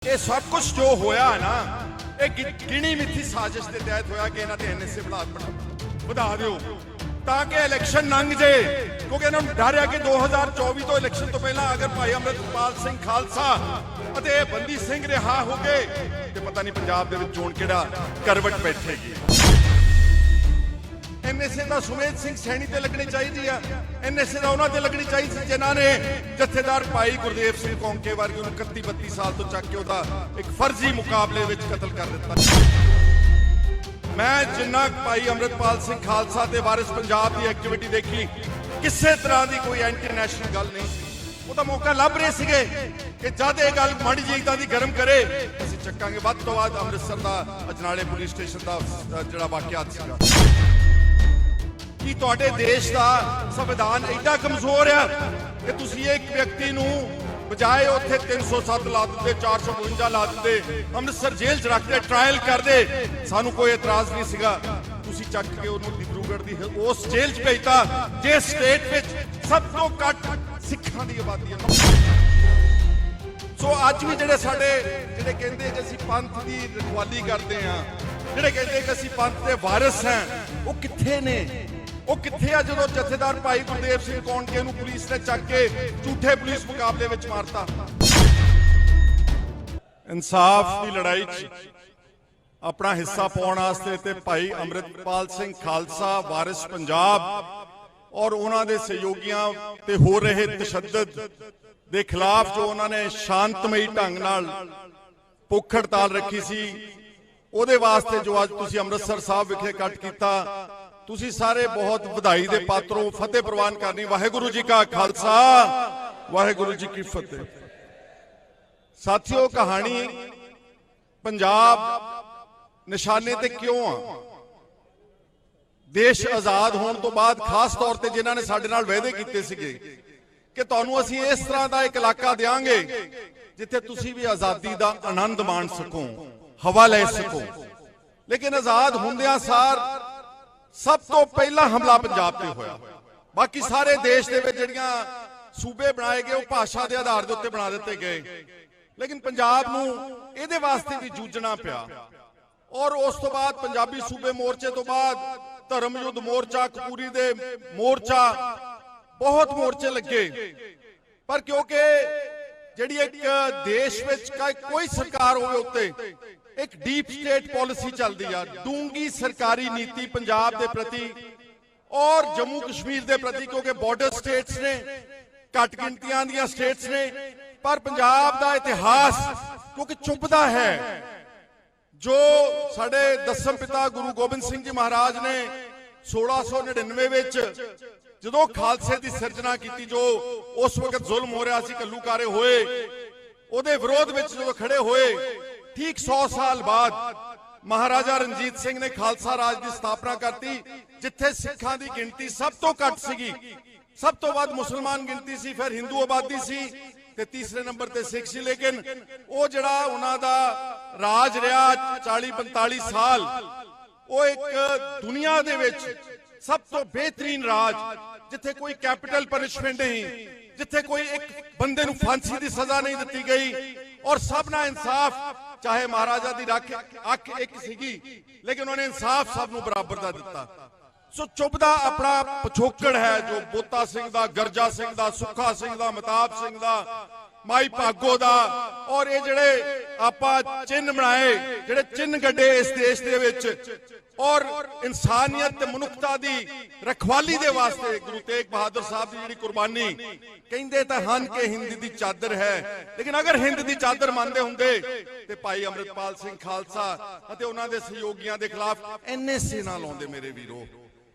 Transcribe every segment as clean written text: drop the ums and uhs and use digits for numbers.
ये सब कुछ जो होया ना एक गिणी मिथी साजिश के तहत होया कि इन्होंने एनएसए बढ़ा दिओ ताकि इलेक्शन लंघ जाए, क्योंकि इन्होंने डर है कि 2024 तो इलेक्शन तो पहला अगर भाई अमृतपाल सिंह खालसा ਅਤੇ ਬੰਦੀ ਸਿੰਘ ਰਿਹਾ ਹੋ ਗਏ ਤੇ ਪਤਾ ਨਹੀਂ ਪੰਜਾਬ ਦੇ ਵਿੱਚ ਚੋਣ ਕਿਹੜਾ ਕਰਵਟ ਬੈਠੇਗੀ। ਐਨਐਸਏ ਦਾ ਸੁਮੇਧ ਸਿੰਘ ਸੈਣੀ ਤੇ ਲੱਗਣੀ ਚਾਹੀਦੀ ਆ, ਐਨਐਸਏ ਦਾ ਉਹਨਾਂ ਤੇ ਲੱਗਣੀ ਚਾਹੀਦੀ ਸੀ ਜਿਨ੍ਹਾਂ ਨੇ ਜਥੇਦਾਰ ਭਾਈ ਗੁਰਦੇਵ ਸਿੰਘ ਕੌਂਕੇ ਵਰਗੇ ਨੂੰ 31-32 ਸਾਲ ਤੋਂ ਚੱਕ ਕੇ ਉਹਦਾ ਇੱਕ ਫਰਜ਼ੀ ਮੁਕਾਬਲੇ ਵਿੱਚ ਕਤਲ ਕਰ ਦਿੱਤਾ। ਮੈਂ ਜਿੰਨਾ ਭਾਈ ਅਮਰਿਤਪਾਲ ਸਿੰਘ ਖਾਲਸਾ ਤੇ ਵਾਰਿਸ ਪੰਜਾਬ ਦੀ ਐਕਟੀਵਿਟੀ ਦੇਖੀ, ਕਿਸੇ ਤਰ੍ਹਾਂ ਦੀ ਕੋਈ ਐਂਟੀ ਨੈਸ਼ਨਲ ਗੱਲ ਨਹੀਂ ਸੀ। ਉਹਦਾ ਮੌਕਾ ਲੱਭ ਰਹੇ ਸੀਗੇ ਕਿ ਜਦ ਇਹ ਗੱਲ ਮਾੜੀ ਜਿਹੀ ਤਾਂ ਦੀ ਗਰਮ ਕਰੇ ਅਸੀਂ ਚੱਕਾਂਗੇ। ਵੱਧ ਤੋਂ ਵੱਧ ਅੰਮ੍ਰਿਤਸਰ ਦਾ ਅਜਨਾਲੇ ਪੁਲਿਸ ਸਟੇਸ਼ਨ ਦਾ ਜਿਹੜਾ ਵਾਕਿਆ ਸੀਗਾ, ਕੀ ਤੁਹਾਡੇ ਦੇਸ਼ ਦਾ ਸੰਵਿਧਾਨ ਐਡਾ ਕਮਜ਼ੋਰ ਆ ਕਿ ਤੁਸੀਂ ਇੱਕ ਵਿਅਕਤੀ ਨੂੰ ਬਜਾਏ ਉੱਥੇ 307 ਲਾ ਦਿੰਦੇ, 452 ਲਾ ਦਿੰਦੇ, ਅੰਮ੍ਰਿਤਸਰ ਜੇਲ੍ਹ 'ਚ ਰੱਖਦੇ, ਟ੍ਰਾਇਲ ਕਰਦੇ, ਸਾਨੂੰ ਕੋਈ ਇਤਰਾਜ਼ ਨਹੀਂ ਸੀਗਾ। ਤੁਸੀਂ ਚੱਕ ਕੇ ਉਹਨੂੰ ਡਿਬਰੂਗੜ੍ਹ ਦੀ ਉਸ ਜੇਲ੍ਹ 'ਚ ਭੇਜਤਾ ਜੇ ਸਟੇਟ ਵਿੱਚ ਸਭ ਤੋਂ ਘੱਟ ਸਿੱਖਾਂ ਦੀ ਆਬਾਦੀ ਹੈ। ਸੋ ਅੱਜ ਵੀ ਜਿਹੜੇ ਸਾਡੇ ਜਿਹੜੇ ਕਹਿੰਦੇ ਕਿ ਅਸੀਂ ਪੰਥ ਦੀ ਰਖਵਾਲੀ ਕਰਦੇ ਹਾਂ, ਜਿਹੜੇ ਕਹਿੰਦੇ ਕਿ ਅਸੀਂ ਪੰਥ ਦੇ ਵਾਰਿਸ ਹਾਂ, ਉਹ ਕਿੱਥੇ ਨੇ? ਉਹ ਕਿੱਥੇ ਆ ਜਦੋਂ ਜਥੇਦਾਰ ਭਾਈ ਗੁਰਦੇਵ ਸਿੰਘ ਕੌਂਕੇ ਨੂੰ ਪੁਲਿਸ ਨੇ ਚੱਕ ਕੇ ਝੂਠੇ ਪੁਲਿਸ ਮੁਕਾਬਲੇ ਵਿੱਚ ਮਾਰਤਾ। ਇਨਸਾਫ ਦੀ ਲੜਾਈ 'ਚ ਆਪਣਾ ਹਿੱਸਾ ਪਾਉਣ ਵਾਸਤੇ ਤੇ ਭਾਈ ਅਮਰਿਤਪਾਲ ਸਿੰਘ ਖਾਲਸਾ ਵਾਰਿਸ ਪੰਜਾਬ ਔਰ ਉਹਨਾਂ ਦੇ ਸਹਿਯੋਗੀਆਂ ਤੇ ਹੋ ਰਹੇ ਤਸ਼ੱਦਦ ਦੇ ਖਿਲਾਫ ਜੋ ਉਹਨਾਂ ਨੇ ਸ਼ਾਂਤਮਈ ਢੰਗ ਨਾਲ ਭੁੱਖ ਹੜਤਾਲ ਰੱਖੀ ਸੀ, ਉਹਦੇ ਵਾਸਤੇ ਜੋ ਅੱਜ ਤੁਸੀਂ ਅੰਮ੍ਰਿਤਸਰ ਸਾਹਿਬ ਵਿਖੇ ਇਕੱਠ ਕੀਤਾ, ਤੁਸੀਂ ਸਾਰੇ ਬਹੁਤ ਵਧਾਈ ਦੇ ਪਾਤਰੋ। ਫਤਿਹ ਪ੍ਰਵਾਨ ਕਰਨੀ। ਵਾਹਿਗੁਰੂ ਜੀ ਕਾ ਖਾਲਸਾ, ਵਾਹਿਗੁਰੂ ਜੀ ਕੀ ਫਤਿਹ। ਸਾਥੀਓ, ਕਹਾਣੀ ਪੰਜਾਬ ਨਿਸ਼ਾਨੇ ਤੇ ਕਿਉਂ ਆ? ਦੇਸ਼ ਆਜ਼ਾਦ ਹੋਣ ਤੋਂ ਬਾਅਦ ਖਾਸ ਤੌਰ ਤੇ ਜਿਨ੍ਹਾਂ ਨੇ ਸਾਡੇ ਨਾਲ ਵਾਅਦੇ ਕੀਤੇ ਸੀਗੇ ਕਿ ਤੁਹਾਨੂੰ ਅਸੀਂ ਇਸ ਤਰ੍ਹਾਂ ਦਾ ਇੱਕ ਇਲਾਕਾ ਦੇਵਾਂਗੇ ਜਿੱਥੇ ਤੁਸੀਂ ਵੀ ਆਜ਼ਾਦੀ ਦਾ ਆਨੰਦ ਮਾਣ ਸਕੋ, ਹਵਾ ਲੈ ਸਕੋ, ਲੇਕਿਨ ਆਜ਼ਾਦ ਹੁੰਦਿਆਂ ਸਾਰ ਸਭ ਤੋਂ ਪਹਿਲਾ ਹਮਲਾ ਪੰਜਾਬ ਤੇ ਹੋਇਆ। ਬਾਕੀ ਸਾਰੇ ਦੇਸ਼ ਦੇ ਵਿੱਚ ਜਿਹੜੀਆਂ ਸੂਬੇ ਬਣਾਏ ਗਏ ਉਹ ਭਾਸ਼ਾ ਦੇ ਆਧਾਰ ਦੇ ਉੱਤੇ ਬਣਾ ਦਿੱਤੇ ਗਏ, ਲੇਕਿਨ ਪੰਜਾਬ ਨੂੰ ਇਹਦੇ ਵਾਸਤੇ ਵੀ ਜੂਝਣਾ ਪਿਆ। ਔਰ ਉਸ ਤੋਂ ਬਾਅਦ ਪੰਜਾਬੀ ਸੂਬੇ ਮੋਰਚੇ ਤੋਂ ਬਾਅਦ ਧਰਮ ਯੁੱਧ ਮੋਰਚਾ, ਕਪੂਰੀ ਦੇ ਮੋਰਚਾ, ਬਹੁਤ ਮੋਰਚੇ ਲੱਗੇ, ਪਰ ਕਿਉਂਕਿ ਜਿਹੜੀ ਇੱਕ ਦੇਸ਼ ਵਿੱਚ ਕੋਈ ਸਰਕਾਰ ਹੋਵੇ ਉੱਤੇ ਇੱਕ ਡੀਪ ਸਟੇਟ ਪਾਲਿਸੀ ਚੱਲਦੀ ਆ, ਡੂੰਗੀ ਸਰਕਾਰੀ ਨੀਤੀ ਪੰਜਾਬ ਦੇ ਪ੍ਰਤੀ ਔਰ ਜੰਮੂ ਕਸ਼ਮੀਰ ਦੇ ਪ੍ਰਤੀ, ਕਿਉਂਕਿ ਬਾਰਡਰ ਸਟੇਟਸ ਨੇ, ਘੱਟ ਗਿਣਤੀਆਂ ਦੀਆਂ ਸਟੇਟਸ ਨੇ, ਪਰ ਪੰਜਾਬ ਦਾ ਇਤਿਹਾਸ ਕਿਉਂਕਿ ਚੁੱਭਦਾ ਹੈ। ਜੋ ਸਾਡੇ ਦਸਮ ਪਿਤਾ ਗੁਰੂ ਗੋਬਿੰਦ ਸਿੰਘ ਜੀ ਮਹਾਰਾਜ ਨੇ 1699 ਵਿੱਚ ਜਦੋਂ ਖਾਲਸੇ ਦੀ ਸਿਰਜਣਾ ਕੀਤੀ, ਜੋ ਉਸ ਵਕਤ ਜ਼ੁਲਮ ਹੋ ਰਿਹਾ ਸੀ, ਘੱਲੂਕਾਰੇ ਹੋਏ, ਉਹਦੇ ਵਿਰੋਧ ਵਿੱਚ ਜਦੋਂ ਖੜੇ ਹੋਏ, ਠੀਕ 100 ਸਾਲ ਬਾਅਦ ਮਹਾਰਾਜਾ ਰਣਜੀਤ ਸਿੰਘ ਨੇ ਖਾਲਸਾ ਰਾਜ ਦੀ ਸਥਾਪਨਾ ਕਰਤੀ, ਜਿੱਥੇ ਸਿੱਖਾਂ ਦੀ ਗਿਣਤੀ ਸਭ ਤੋਂ ਘੱਟ ਸੀਗੀ, ਸਭ ਤੋਂ ਵੱਧ ਮੁਸਲਮਾਨ ਗਿਣਤੀ ਸੀ, ਫਿਰ ਹਿੰਦੂ ਆਬਾਦੀ ਸੀ ਤੇ ਤੀਸਰੇ ਨੰਬਰ ਤੇ ਸਿੱਖ ਸੀ। ਲੇਕਿਨ ਉਹ ਜਿਹੜਾ ਉਹਨਾਂ ਦਾ ਰਾਜ ਰਿਹਾ 40-45 ਸਾਲ, ਉਹ ਇੱਕ ਦੁਨੀਆ ਦੇ ਵਿੱਚ ਸਭ ਤੋਂ ਬਿਹਤਰੀਨ ਰਾਜ, ਜਿੱਥੇ ਕੋਈ ਕੈਪੀਟਲ ਪਨਿਸ਼ਮੈਂਟ ਨਹੀਂ, ਜਿੱਥੇ ਕੋਈ ਇੱਕ ਬੰਦੇ ਨੂੰ ਫਾਂਸੀ ਦੀ ਸਜ਼ਾ ਨਹੀਂ ਦਿੱਤੀ ਗਈ ਔਰ ਸਭ ਨਾਲ ਇਨਸਾਫ, ਚਾਹੇ ਮਹਾਰਾਜਾ ਦੀ ਅੱਖ ਇੱਕ ਸੀਗੀ ਲੇਕਿਨ ਉਹਨੇ ਇਨਸਾਫ ਸਭ ਨੂੰ ਬਰਾਬਰ ਦਾ ਦਿੱਤਾ। ਸੋ ਚੁੱਭਦਾ ਆਪਣਾ ਪਿਛੋਕੜ ਹੈ ਜੋ ਬੋਤਾ ਸਿੰਘ ਦਾ, ਗਰਜਾ ਸਿੰਘ ਦਾ, ਸੁੱਖਾ ਸਿੰਘ ਦਾ, ਮਤਾਬ ਸਿੰਘ ਦਾ, ਮਾਈ ਭਾਗੋ ਦਾ, ਔਰ ਇਹ ਜਿਹੜੇ ਆਪਾਂ ਚਿੰਨ੍ਹ ਬਣਾਏ, ਜਿਹੜੇ ਚਿੰਨ੍ਹ ਗੱਡੇ ਇਸ ਦੇਸ਼ ਦੇ ਵਿੱਚ ਔਰ ਇਨਸਾਨੀਅਤ ਤੇ ਮਨੁੱਖਤਾ ਦੀ ਰਖਵਾਲੀ ਦੇ ਵਾਸਤੇ ਗੁਰੂ ਤੇਗ ਬਹਾਦਰ ਸਾਹਿਬ ਦੀ ਜਿਹੜੀ ਕੁਰਬਾਨੀ, ਕਹਿੰਦੇ ਤਾਂ ਹਨ ਕਿ ਹਿੰਦ ਦੀ ਚਾਦਰ ਹੈ, ਲੇਕਿਨ ਅਗਰ ਹਿੰਦ ਦੀ ਚਾਦਰ ਮੰਨਦੇ ਹੁੰਦੇ ਤੇ ਭਾਈ ਅਮਰਿਤਪਾਲ ਸਿੰਘ ਖਾਲਸਾ ਅਤੇ ਉਹਨਾਂ ਦੇ ਸਹਿਯੋਗੀਆਂ ਦੇ ਖਿਲਾਫ ਐਨਐਸਏ ਨਾ ਲਾਉਂਦੇ। ਮੇਰੇ ਵੀਰੋ,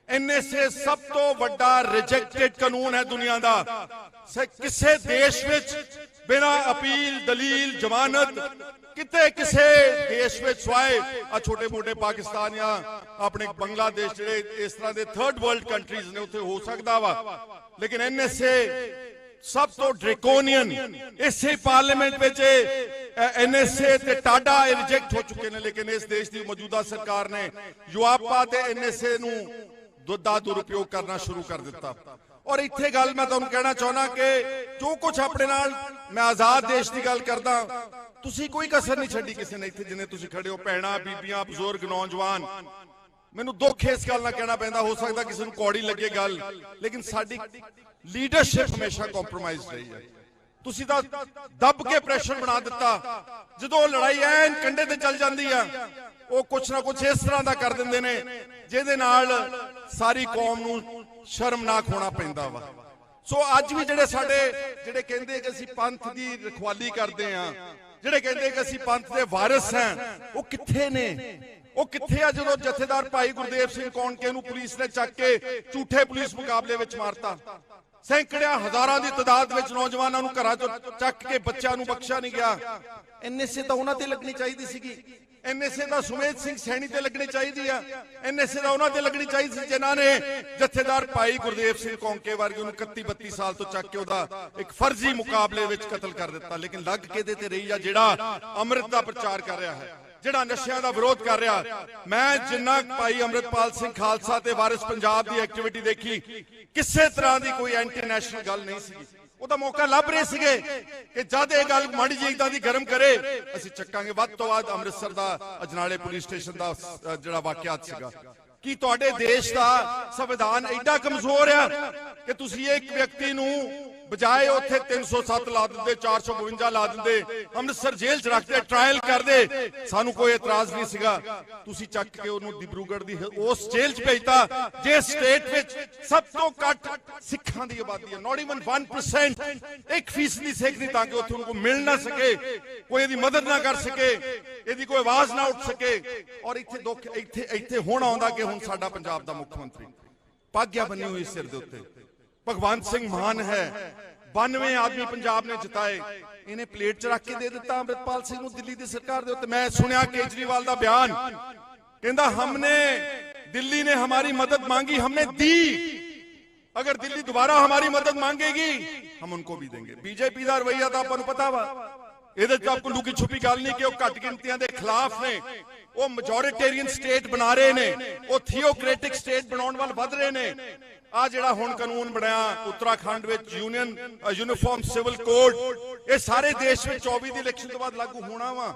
ਐਨਐਸਏ ਸਭ ਤੋਂ ਵੱਡਾ ਰਿਜੈਕਟਡ ਕਾਨੂੰਨ ਹੈ ਦੁਨੀਆ ਦਾ। ਕਿਸੇ ਦੇਸ਼ ਵਿੱਚ ਬਿਨਾਂ ਅਪੀਲ, ਦਲੀਲ, ਜ਼ਮਾਨਤ ਕਿਤੇ ਕਿਸੇ ਦੇਸ਼ ਵਿੱਚ ਸਵਾਏ ਆ ਛੋਟੇ ਮੋਟੇ ਪਾਕਿਸਤਾਨ ਜਾਂ ਆਪਣੇ ਬੰਗਲਾਦੇਸ਼, ਜਿਹੜੇ ਇਸ ਤਰ੍ਹਾਂ ਦੇ ਥਰਡ ਵਰਲਡ ਕੰਟਰੀਜ਼ ਨੇ, ਉੱਥੇ ਹੋ ਸਕਦਾ ਵਾ, ਲੇਕਿਨ ਐਨਐਸਏ ਸਭ ਤੋਂ ਡ੍ਰੇਕੋਨੀਅਨ, ਇਸੇ ਪਾਰਲੀਮੈਂਟ ਵਿੱਚ ਐਨਐਸਏ ਤੇ ਟਾਡਾ ਰਿਜੈਕਟ ਹੋ ਚੁੱਕੇ ਨੇ, ਲੇਕਿਨ ਇਸ ਦੇਸ਼ ਦੀ ਮੌਜੂਦਾ ਸਰਕਾਰ ਨੇ ਯੂਆਪਾ ਤੇ ਐਨਐਸਏ ਨੂੰ ਦੁਰਉਪਯੋਗ ਕਰਨਾ ਸ਼ੁਰੂ ਕਰ ਦਿੱਤਾ। और इत्थे गल मैं तुहानूं कहना चाहुंदा कि जो कुछ अपने नाल मैं आजाद देश की गल करदा, तुसीं कोई कसर नहीं छड्डी किसी ने इत्थे जिन्ने तुसीं खड़े हो, भैणां बीबियां बुजुर्ग नौजवान। मैनूं दुख इस गल नाल कहना पैंदा, हो सकदा किसी नूं कौड़ी लगे गल, लेकिन साडी लीडरशिप हमेशा कॉम्प्रोमाइज रही है। तुसीं तां दब के प्रैशर बना दिता, जदों लड़ाई ऐन कंढे ते चल जांदी आ वो कुछ ना कुछ इस तरह का कर देंदे ने जिहदे नाल सारी कौम नूं शर्मनाक होना पैंदा वा। सो अज भी जिहड़े साडे जिहड़े कहंदे कि असीं पंथ दी रखवाली करदे हां, जिहड़े कहंदे कि असीं पंथ दे वारिस हां, वो कित्थे ने? वो कित्थे आ जदों जथेदार भाई गुरदेव सिंह कौंडके नूं पुलिस ने चक के झूठे पुलिस मुकाबले विच मारता, सैकड़ियां हजारां दी तादाद विच नौजवानां नूं घरां चों चक के बच्चिआं नूं बख्शिया नहीं गया। एनएसए तां उहनां ते लगनी चाहीदी सीगी, एनएसए दा सुमेध सिंह सैनी ते लगनी चाहिदी आ, एनएसए दा उहनां ते लगनी चाहिदी सी जिन्हां ने जथेदार भाई गुरदेव सिंह कौंके वर्गे नूं 31-32 साल तो चक के उहदा एक फर्जी मुकाबले विच कतल कर दिता। लेकिन लग के दे ते रही आ जिहड़ा अमृत दा प्रचार कर रहा है, जिहड़ा नशियां दा विरोध कर रहा। मैं जिन्ना भाई अमृतपाल सिंह खालसा ते वारिस पंजाब दी एक्टिविटी देखी, किसी तरह की कोई एंटी नैशनल गल नहीं सी। ਉਹਦਾ मौका ਲੱਭ ਰਹੇ ਸੀਗੇ ਕਿ ਜਦ ਇਹ ਗੱਲ ਮਾੜੀ ਜਿਹੀ ਇਦਾਂ ਦੀ ਗਰਮ ਕਰੇ ਅਸੀਂ ਚੱਕਾਂਗੇ। ਵੱਧ ਤੋਂ ਵੱਧ ਅੰਮ੍ਰਿਤਸਰ ਦਾ ਅਜਨਾਲੇ ਪੁਲਿਸ ਸਟੇਸ਼ਨ ਦਾ ਜਿਹੜਾ ਵਾਕਿਆਤ ਸੀਗਾ, ਕਿ ਤੁਹਾਡੇ ਦੇਸ਼ ਦਾ ਸੰਵਿਧਾਨ ਐਡਾ ਕਮਜ਼ੋਰ ਆ ਕਿ ਤੁਸੀਂ ਇੱਕ ਵਿਅਕਤੀ ਨੂੰ बजाय उत्थे 307 ला देंदे, 452 ला देंदे, अमृतसर जेल च रखते, ट्रायल करदे, सानू कोई एतराज नहीं सीगा। तुसी चक के उन्होंने डिब्रूगढ़ दी उस जेल च भेजता जिस स्टेट विच सब तो घट सिखां दी आबादी है, नॉट इवन 1%, 1% सिख नहीं, ताकि उत्थे उनको मिल ना सके, कोई इहदी मदद ना कर सके, इहदी कोई आवाज ना उठ सके। और इत्थे दुख इत्थे हुण आउंदा कि हुण साडा पंजाब दा मुख्यमंत्री पाग्या बनी हुई सिर दे उत्ते भगवंत सिंह मान है, 92 आदमी पंजाब ने जिताए, इन्हें प्लेट च रख के दे दिता अमृतपाल सिंह नूं दिल्ली दी सरकार दे उत्ते। मैं सुनिया केजरीवाल दा बयान, कहंदा हमने दिल्ली ने हमारी मदद मांगी, हमने दी, अगर दिल्ली दोबारा हमारी मदद मांगेगी हम उनको भी देंगे। बीजेपी दा रवैया तां आपां नूं पता वा, ਇਹਦੇ ਚ ਆਪਕੋ ਲੁਕੀ ਛੁਪੀ ਗੱਲ ਨਹੀਂ ਕਿ ਉਹ ਘੱਟ ਗਿਣਤੀਆਂ ਦੇ ਖਿਲਾਫ ਨੇ, ਉਹ ਮੈਜੋਰਿਟੇਰੀਅਨ ਸਟੇਟ ਬਣਾ ਰਹੇ ਨੇ, ਉਹ ਥੀਓਕ੍ਰੈਟਿਕ ਸਟੇਟ ਬਣਾਉਣ ਵੱਲ ਵਧ ਰਹੇ ਨੇ। ਆ ਜਿਹੜਾ ਹੁਣ ਕਾਨੂੰਨ ਬਣਿਆ ਉੱਤਰਾਖੰਡ ਵਿੱਚ ਯੂਨੀਫਾਰਮ ਸਿਵਲ ਕੋਡ, ਇਹ ਸਾਰੇ ਦੇਸ਼ ਵਿੱਚ 24 ਦੀ ਇਲੈਕਸ਼ਨ ਤੋਂ ਬਾਅਦ ਲਾਗੂ ਹੋਣਾ ਵਾ।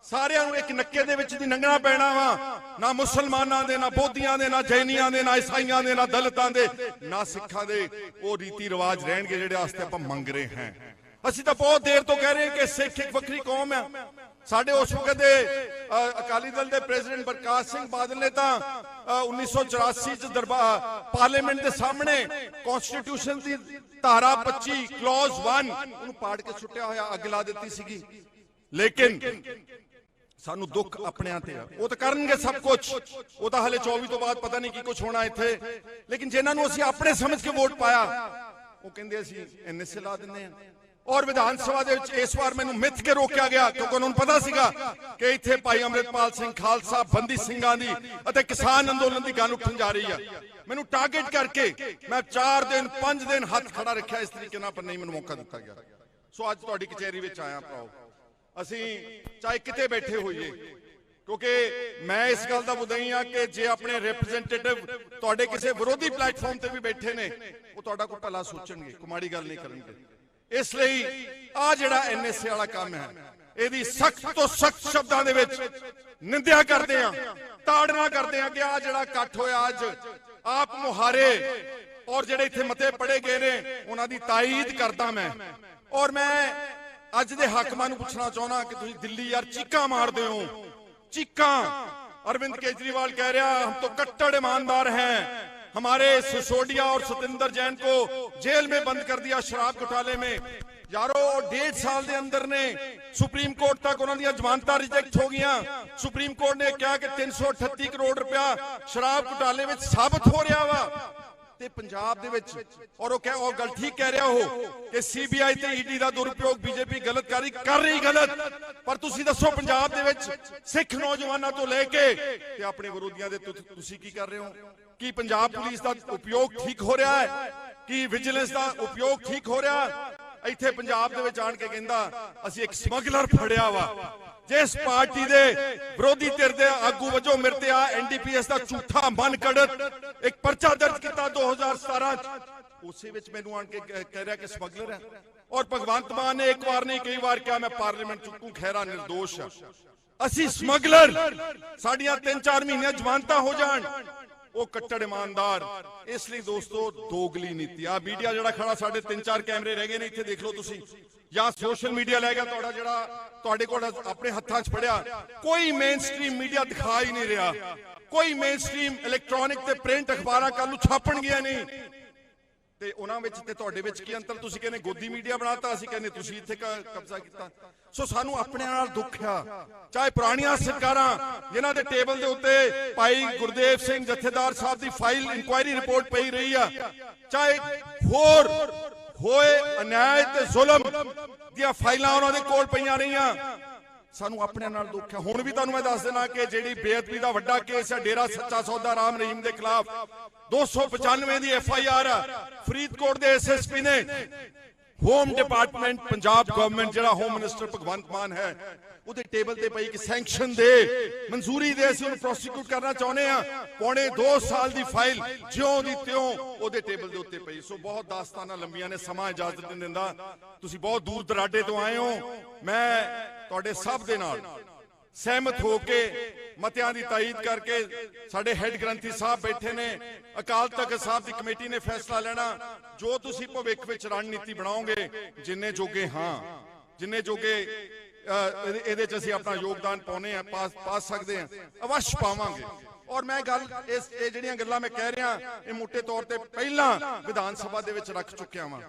ਸਾਰਿਆਂ ਨੂੰ ਇੱਕ ਨੱਕੇ ਦੇ ਵਿੱਚ ਦੀ ਲੰਘਣਾ ਪੈਣਾ ਵਾ, ਨਾ ਮੁਸਲਮਾਨਾਂ ਦੇ, ਨਾ ਬੋਧੀਆਂ ਦੇ, ਨਾ ਜੈਨੀਆਂ ਦੇ, ਨਾ ਈਸਾਈਆਂ ਦੇ, ਨਾ ਦਲਿਤਾਂ ਦੇ, ਨਾ ਸਿੱਖਾਂ ਦੇ। ਉਹ ਰੀਤੀ ਰਿਵਾਜ ਰਹਿਣਗੇ ਜਿਹੜੇ ਵਾਸਤੇ ਆਪਾਂ ਮੰਗ ਰਹੇ ਹਾਂ। ਅਸੀਂ ਤਾਂ ਬਹੁਤ ਦੇਰ ਤੋਂ ਕਹਿ ਰਹੇ ਕਿ ਸਿੱਖ ਇੱਕ ਵੱਖਰੀ ਕੌਮ ਹੈ। ਸਾਡੇ ਉਸ ਵਕਤ ਦੇ ਅਕਾਲੀ ਦਲ ਦੇ ਪ੍ਰੈਜ਼ੀਡੈਂਟ ਪ੍ਰਕਾਸ਼ ਸਿੰਘ ਬਾਦਲ ਨੇ ਤਾਂ 1984 ਚ ਪਾਰਲੀਮੈਂਟ ਦੇ ਸਾਹਮਣੇ ਕਨਸਟੀਟਿਊਸ਼ਨ ਦੀ ਧਾਰਾ 25 ਕਲੌਜ਼ 1 ਉਹਨੂੰ ਪਾੜ ਕੇ ਸੁੱਟਿਆ ਹੋਇਆ ਅੱਗ ਲਾ ਦਿੱਤੀ ਸੀਗੀ। ਲੇਕਿਨ ਸਾਨੂੰ ਦੁੱਖ ਆਪਣਿਆਂ ਤੇ ਆ, ਉਹ ਤਾਂ ਕਰਨਗੇ ਸਭ ਕੁਝ, ਉਹ ਤਾਂ ਹਲੇ 24 ਤੋਂ ਬਾਅਦ ਪਤਾ ਨਹੀਂ ਕੀ ਕੁਝ ਹੋਣਾ ਇੱਥੇ। ਲੇਕਿਨ ਜਿਨ੍ਹਾਂ ਨੂੰ ਅਸੀਂ ਆਪਣੇ ਸਮਝ ਕੇ ਵੋਟ ਪਾਇਆ ਉਹ ਕਹਿੰਦੇ ਅਸੀਂ ਐਨਐਸਏ ਲਾ ਦਿੰਦੇ ਆ। और विधान सभा इस बार मैनू मिथ के रोकया गया क्योंकि उन्होंने पता सीगा कि इत्थे भाई अमृतपाल सिंह खालसा बंदी सिंघां दी अते किसान अंदोलन की गल उठन जा रही है। मैनू टारगेट करके मैं 4 दिन 5 दिन हाथ खड़ा रखा इस तरीके नाल, पर नहीं मैनू मौका दिता गया। सो अज तुहाडी कचहरी विच आया भराओ, असीं चाहे किते बैठे होइए, क्योंकि मैं इस गल दा मुद्दई हां कि जे अपने रिप्रजेंटेटिव तुहाडे किसी विरोधी प्लेटफॉर्म ते भी बैठे ने वो तुहाडा कोई भला सोचणगे, कोई माड़ी गल नहीं करनगे। इसलिए आ जिहड़ा एनएसए वाला काम है ਇਹਦੀ सख्त तो सख्त शब्दों ਦੇ ਵਿੱਚ ਨਿੰਦਿਆ ਕਰਦੇ ਆ, ਤਾੜਨਾ ਕਰਦੇ ਆ ਕਿ ਆ ਜਿਹੜਾ ਇਕੱਠ ਹੋਇਆ ਅੱਜ ਆਪ ਮੁਹਾਰੇ ਔਰ ਜਿਹੜੇ ਇੱਥੇ ਮਤੇ ਪੜੇ ਗਏ ਨੇ ਉਹਨਾਂ ਦੀ ਤਾਈਦ ਕਰਦਾ ਮੈਂ। ਔਰ ਮੈਂ ਅੱਜ ਦੇ ਹਾਕਮਾਂ ਨੂੰ ਪੁੱਛਣਾ ਚਾਹੁੰਦਾ ਕਿ ਤੁਸੀਂ ਦਿੱਲੀ ਯਾਰ ਚੀਕਾਂ ਮਾਰਦੇ ਹੋ, चीकां। अरविंद केजरीवाल कह रहा हम तो कट्टर ईमानदार हैं, हमारे सिसोदिया और सतिंदर जैन को जेल में बंद कर दिया शराब घोटाले में। यारो 1.5 साल के अंदर ने सुप्रीम कोर्ट तक उन्होंने जमानत रिजेक्ट हो गई। सुप्रीम कोर्ट ने कहा कि 338 करोड़ रुपया शराब घोटाले में साबित हो रहा वा पंजाब दे विच। और वो गल ठीक कह रहा हो कि सीबीआई ते ईडी दा दुरुपयोग बीजेपी गलत कर रही गलत, पर तुसी दसो पंजाब दे विच सिख नौजवानों तो लेके ते अपने विरोधियों दे तुसी की कर रहे हो? कि पंजाब पुलिस दा उपयोग ठीक हो रहा है? कि विजिलेंस दा उपयोग ठीक हो रहा? इत्थे पंजाब दे विच आण के कहंदा असीं एक स्मगलर फड़िया वा। जिस पार्टी दे विरोधी धिर दे आगू वजों मेरे ते आ एनडीपीएस दा झूठा मन कड़त एक पर्चा दर्ज किया 2017 ਉਸੇ ਵਿੱਚ ਮੈਨੂੰ ਆਣ ਕੇ ਕਹਿ ਰਿਹਾ ਕਿ ਸਮਗਲਰ ਹੈ। ਔਰ ਭਗਵੰਤ ਮਾਨ ਨੇ ਇੱਕ ਵਾਰ ਨਹੀਂ ਕਈ ਵਾਰ ਕਿਹਾ ਮੈਂ ਪਾਰਲੀਮੈਂਟ ਚੁੱਕੂ, ਖਹਿਰਾ ਨਿਰਦੋਸ਼ ਹੈ। ਅਸੀਂ ਸਮਗਲਰ, ਸਾਡੀਆਂ 3-4 ਮਹੀਨੇ ਜ਼ਮਾਨਤਾਂ ਹੋ ਜਾਣ, ਉਹ ਕੱਟੜ ਇਮਾਨਦਾਰ। ਇਸ ਲਈ ਦੋਸਤੋ ਦੋਗਲੀ ਨੀਤੀ ਆ ਮੀਡੀਆ ਜਿਹੜਾ ਖੜਾ, ਸਾਡੇ 3-4 ਕੈਮਰੇ ਰਹਿ ਗਏ ਨੇ ਇੱਥੇ, ਦੇਖ ਲਓ ਤੁਸੀਂ, ਜਾਂ ਸੋਸ਼ਲ ਮੀਡੀਆ ਲੈ ਗਿਆ ਤੁਹਾਡਾ, ਜਿਹੜਾ ਤੁਹਾਡੇ ਕੋਲ ਆਪਣੇ ਹੱਥਾਂ 'ਚ ਫੜਿਆ, ਕੋਈ ਮੇਨ ਸਟ੍ਰੀਮ ਮੀਡੀਆ ਦਿਖਾ ਹੀ ਨਹੀਂ ਰਿਹਾ, ਕੋਈ ਮੇਨ ਸਟ੍ਰੀਮ ਇਲੈਕਟ੍ਰੋਨਿਕ ਤੇ ਪ੍ਰਿੰਟ ਅਖਬਾਰਾਂ ਕੱਲ ਨੂੰ ਛਾਪਣਗੀਆਂ ਨਹੀਂ। ਤੇ ਉਹਨਾਂ ਵਿੱਚ ਤੇ ਤੁਹਾਡੇ ਵਿੱਚ ਕੀ ਅੰਤਰ? ਤੁਸੀਂ ਕਹਿੰਦੇ ਗੋਦੀ ਮੀਡੀਆ ਬਣਾਤਾ, ਅਸੀਂ ਕਹਿੰਦੇ ਤੁਸੀਂ ਇੱਥੇ ਕਬਜ਼ਾ ਕੀਤਾ। ਸੋ ਸਾਨੂੰ ਆਪਣੇ ਨਾਲ ਦੁੱਖ ਆ, ਚਾਹੇ ਪੁਰਾਣੀਆਂ ਸਰਕਾਰਾਂ ਜਿਨ੍ਹਾਂ ਦੇ ਟੇਬਲ ਦੇ ਉੱਤੇ ਭਾਈ ਗੁਰਦੇਵ ਸਿੰਘ ਜਥੇਦਾਰ ਸਾਹਿਬ ਦੀ ਫਾਈਲ ਇਨਕੁਆਇਰੀ ਰਿਪੋਰਟ ਪਈ ਰਹੀ ਆ, ਚਾਹੇ ਹੋਰ ਹੋਏ ਅਨਿਆਏ ਤੇ ਜ਼ੁਲਮ ਦੀਆਂ ਫਾਈਲਾਂ ਉਹਨਾਂ ਦੇ ਕੋਲ ਪਈਆਂ ਰਹੀਆਂ, ਸਾਨੂੰ ਆਪਣੇ ਨਾਲ ਦੁੱਖ ਹੈ। ਹੁਣ ਵੀ ਤੁਹਾਨੂੰ ਮੈਂ ਦੱਸ ਦੇਣਾ ਕਿ ਜਿਹੜੀ ਬੇਅਦਬੀ ਦਾ ਵੱਡਾ ਕੇਸ ਹੈ ਡੇਰਾ ਸੱਚਾ ਸੌਦਾ ਰਾਮ ਰਹੀਮ ਦੇ ਖਿਲਾਫ, 295 ਦੀ FIR ਆ, ਫਰੀਦਕੋਟ ਦੇ SSP ਨੇ, ਹੋਮ ਡਿਪਾਰਟਮੈਂਟ ਪੰਜਾਬ ਗਵਰਨਮੈਂਟ ਜਿਹੜਾ ਹੋਮ ਮਿਨਿਸਟਰ ਭਗਵੰਤ ਮਾਨ ਹੈ ਉਹਦੇ ਟੇਬਲ ਤੇ ਪਈ ਕਿ ਸੈਂਕਸ਼ਨ ਦੇ, ਮਨਜ਼ੂਰੀ ਦੇ, ਅਸੀਂ ਉਹਨੂੰ ਪ੍ਰੋਸੀਕਿਊਟ ਕਰਨਾ ਚਾਹੁੰਦੇ ਆ। ਪੌਣੇ 2 ਸਾਲ ਦੀ ਫਾਈਲ ਜਿਉਂ ਦੀ ਤਿਉਂ ਉਹਦੇ ਟੇਬਲ ਦੇ ਉੱਤੇ ਪਈ। ਸੋ ਬਹੁਤ ਦਾਸਤਾਨਾਂ ਲੰਬੀਆਂ ਨੇ, ਸਮਾਂ ਇਜਾਜ਼ਤ ਨਹੀਂ ਦਿੰਦਾ। ਤੁਸੀਂ ਬਹੁਤ ਦੂਰ ਦਰਾਡੇ ਤੋਂ ਆਏ ਹੋ, ਮੈਂ ਤੁਹਾਡੇ ਸਭ ਦੇ ਨਾਲ ਸਹਿਮਤ ਹੋ ਕੇ ਮਤਿਆਂ ਦੀ ਤਾਈਦ ਕਰਕੇ, ਸਾਡੇ ਹੈੱਡ ਗ੍ਰੰਥੀ ਸਾਹਿਬ ਬੈਠੇ ਨੇ, ਅਕਾਲ ਤਖਤ ਸਾਹਿਬ ਦੀ ਕਮੇਟੀ ਨੇ ਫੈਸਲਾ ਲੈਣਾ। ਜੋ ਤੁਸੀਂ ਭਵਿੱਖ ਵਿੱਚ ਰਣਨੀਤੀ ਬਣਾਓਗੇ, ਜਿੰਨੇ ਜੋਗੇ ਹਾਂ, ਜਿੰਨੇ ਜੋਗੇ ਇਹਦੇ ਚ ਅਸੀਂ ਆਪਣਾ ਯੋਗਦਾਨ ਪਾਉਨੇ ਆ, ਪਾ ਸਕਦੇ ਆ, ਅਵਸ਼ ਪਾਵਾਂਗੇ। ਔਰ ਮੈਂ ਗੱਲ ਇਹ ਜਿਹੜੀਆਂ ਗੱਲਾਂ ਮੈਂ ਕਹਿ ਰਿਹਾ, ਇਹ ਮੋٹے ਤੌਰ ਤੇ ਪਹਿਲਾਂ ਵਿਧਾਨ ਸਭਾ ਦੇ ਵਿੱਚ ਰੱਖ ਚੁੱਕਿਆ ਵਾਂ।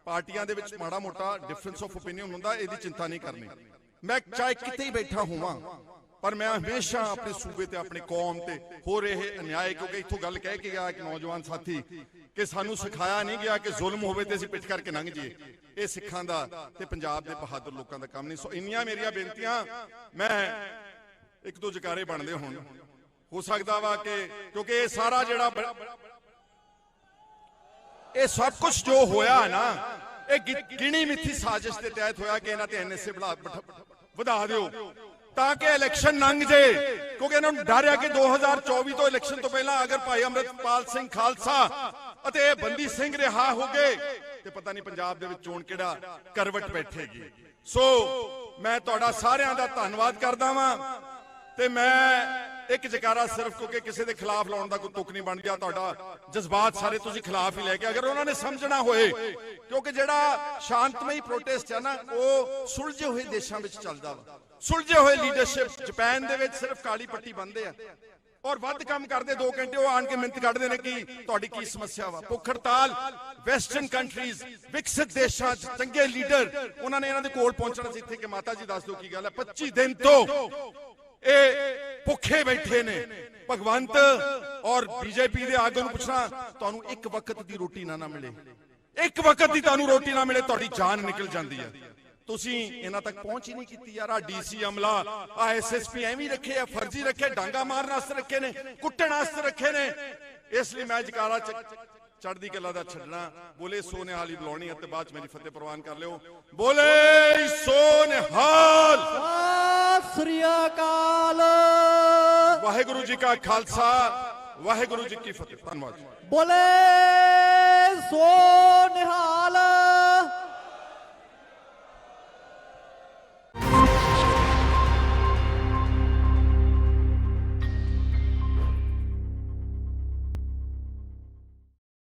ਪਾਰਟੀਆਂ ਦੇ ਵਿੱਚ ਮਾੜਾ ਮੋਟਾ ਡਿਫਰੈਂਸ ਆਫ ਓਪੀਨੀਅਨ ਹੁੰਦਾ, ਇਹਦੀ ਚਿੰਤਾ ਨਹੀਂ ਕਰਨੀ। ਮੈਂ ਚਾਹੇ ਕਿਤੇ ਹੀ ਬੈਠਾ ਹੋਵਾਂ, ਪਰ ਮੈਂ ਹਮੇਸ਼ਾ ਆਪਣੇ ਸੂਬੇ ਤੇ, ਆਪਣੀ ਕੌਮ ਤੇ ਹੋ ਰਹੇ ਅਨਿਆਏ, ਕਿਉਂਕਿ ਇੱਥੋਂ ਗੱਲ ਕਹਿ ਕੇ ਗਿਆ ਇੱਕ ਨੌਜਵਾਨ ਸਾਥੀ ਕਿ ਸਾਨੂੰ ਸਿਖਾਇਆ ਨਹੀਂ ਗਿਆ ਕਿ ਜ਼ੁਲਮ ਹੋਵੇ ਤੇ ਅਸੀਂ ਪਿੱਠ ਕਰਕੇ ਲੰਘ ਜਾਈਏ। ਇਹ ਸਿੱਖਾਂ ਦਾ ਤੇ ਪੰਜਾਬ ਦੇ ਬਹਾਦਰ ਲੋਕਾਂ ਦਾ ਕੰਮ ਨਹੀਂ। ਸੋ ਇੰਨੀਆਂ ਮੇਰੀਆਂ ਬੇਨਤੀਆਂ, ਮੈਂ ਇੱਕ ਦੋ ਜਕਾਰੇ ਬਣਦੇ ਹੋਣ, ਹੋ ਸਕਦਾ ਵਾ ਕਿ ਕਿਉਂਕਿ ਇਹ ਸਾਰਾ ਜਿਹੜਾ ਇਹ ਸਭ ਕੁਝ ਜੋ ਹੋਇਆ ਨਾ, ਇਹ ਗਿਣੀ ਮਿੱਥੀ ਸਾਜ਼ਿਸ਼ ਦੇ ਤਹਿਤ ਹੋਇਆ ਕਿ ਇਹਨਾਂ ਤੇ NSA ਵਧਾ ਦਿਓ ਤਾਂ ਕਿ ਇਲੈਕਸ਼ਨ ਲੰਘ ਜੇ। ਕਿਉਂਕਿ ਇਹਨਾਂ ਨੂੰ ਡਰ ਆ ਕਿ 2024 ਤੋਂ ਇਲੈਕਸ਼ਨ ਤੋਂ ਪਹਿਲਾਂ ਅਗਰ ਭਾਈ ਅੰਮ੍ਰਿਤਪਾਲ ਸਿੰਘ ਖਾਲਸਾ ਅਤੇ ਇਹ ਬੰਦੀ ਸਿੰਘ ਰਿਹਾ ਹੋ ਗਏ ਤੇ ਪਤਾ ਨਹੀਂ ਪੰਜਾਬ ਦੇ ਵਿੱਚ ਚੋਣ ਕਿਹੜਾ ਕਰਵਟ ਬੈਠੇਗੀ। ਸੋ ਮੈਂ ਤੁਹਾਡਾ ਸਾਰਿਆਂ ਦਾ ਧੰਨਵਾਦ ਕਰਦਾ ਵਾਂ ਤੇ ਮੈਂ ਇੱਕ ਜਕਾਰਾ ਸਿਰਫ, ਕਿਉਂਕਿ ਕਿਸੇ ਦੇ ਖਿਲਾਫ ਲਾਉਣ ਦਾ ਕੋਈ ਤੁਕ ਨਹੀਂ ਬਣ ਗਿਆ, ਤੁਹਾਡਾ ਜਜ਼ਬਾਤ ਸਾਰੇ ਤੁਸੀਂ ਖਿਲਾਫ ਹੀ ਲੈ ਕੇ, ਅਗਰ ਉਹਨਾਂ ਨੇ ਸਮਝਣਾ ਹੋਏ, ਕਿਉਂਕਿ ਜਿਹੜਾ ਸ਼ਾਂਤਮਈ ਪ੍ਰੋਟੈਸਟ ਹੈ ਨਾ, ਉਹ ਸੁਲਝੇ ਹੋਏ ਦੇਸ਼ਾਂ ਵਿੱਚ ਚੱਲਦਾ ਵਾ। ਸੁਲਝੇ ਹੋਏ ਲੀਡਰਸ਼ਿਪ, ਜਾਪਾਨ ਦੇ ਵਿੱਚ ਸਿਰਫ ਕਾਲੀ ਪੱਟੀ ਬੰਨਦੇ ਆ ਔਰ ਵੱਧ ਕੰਮ ਕਰਦੇ 2 ਘੰਟੇ, ਉਹ ਆਣ ਕੇ ਮਿੰਟ ਕੱਢਦੇ ਨੇ ਕਿ ਤੁਹਾਡੀ ਕੀ ਸਮੱਸਿਆ ਵਾ। ਭੁੱਖ ਹੜਤਾਲ ਵੈਸਟਰਨ ਕੰਟਰੀਜ਼, ਵਿਕਸਿਤ ਦੇਸ਼ਾਂ 'ਚ ਚੰਗੇ ਲੀਡਰ ਉਹਨਾਂ ਨੇ ਇਹਨਾਂ ਦੇ ਕੋਲ ਪਹੁੰਚਣਾ ਸੀ ਇੱਥੇ ਕਿ ਮਾਤਾ ਜੀ ਦੱਸ ਦਿਓ ਕੀ ਗੱਲ ਹੈ। 25 ਦਿਨ ਤੋਂ ਇਹ ਭੁੱਖੇ ਬੈਠੇ ਨੇ। ਭਗਵੰਤ ਔਰ BJP ਦੇ ਆਗੂ ਨੂੰ ਪੁੱਛਣਾ, ਤੁਹਾਨੂੰ ਇੱਕ ਵਕਤ ਦੀ ਰੋਟੀ ਨਾ ਮਿਲੇ, ਇੱਕ ਵਕਤ ਦੀ ਤੁਹਾਨੂੰ ਰੋਟੀ ਨਾ ਮਿਲੇ, ਤੁਹਾਡੀ ਜਾਨ ਨਿਕਲ ਜਾਂਦੀ ਹੈ। ਤੁਸੀਂ ਇਹਨਾਂ ਤੱਕ ਪਹੁੰਚ ਹੀ ਨਹੀਂ ਕੀਤੀ ਯਾਰ। ਆ DC ਅਮਲਾ, ਆ SSP ਐਵੇਂ ਰੱਖੇ ਆ, ਫਰਜ਼ੀ ਰੱਖੇ, ਡਾਂਗਾ ਮਾਰਨ ਵਾਸਤੇ ਰੱਖੇ ਨੇ, ਕੁੱਟਣ ਵਾਸਤੇ ਰੱਖੇ ਨੇ। ਇਸ ਲਈ ਮੈਂ ਜਕਾਰਾ ਚੜ੍ਹਦੀ ਕਲਾ ਦਾ ਛੱਡਣਾ, ਬੋਲੇ ਸੋ ਨਿਹਾਲ ਬੁਲਾਉਣੀ ਅਤੇ ਬਾਅਦ ਚ ਮੇਰੀ ਫਤਿਹ ਪ੍ਰਵਾਨ ਕਰ ਲਿਓ। ਬੋਲੇ ਸੋ ਨਿਹਾਲ, ਸਤਿ ਸ੍ਰੀ ਅਕਾਲ। ਵਾਹਿਗੁਰੂ ਜੀ ਕਾ ਖਾਲਸਾ, ਵਾਹਿਗੁਰੂ ਜੀ ਕੀ ਫਤਿਹ। ਧੰਨਵਾਦ। ਬੋਲੇ ਸੋ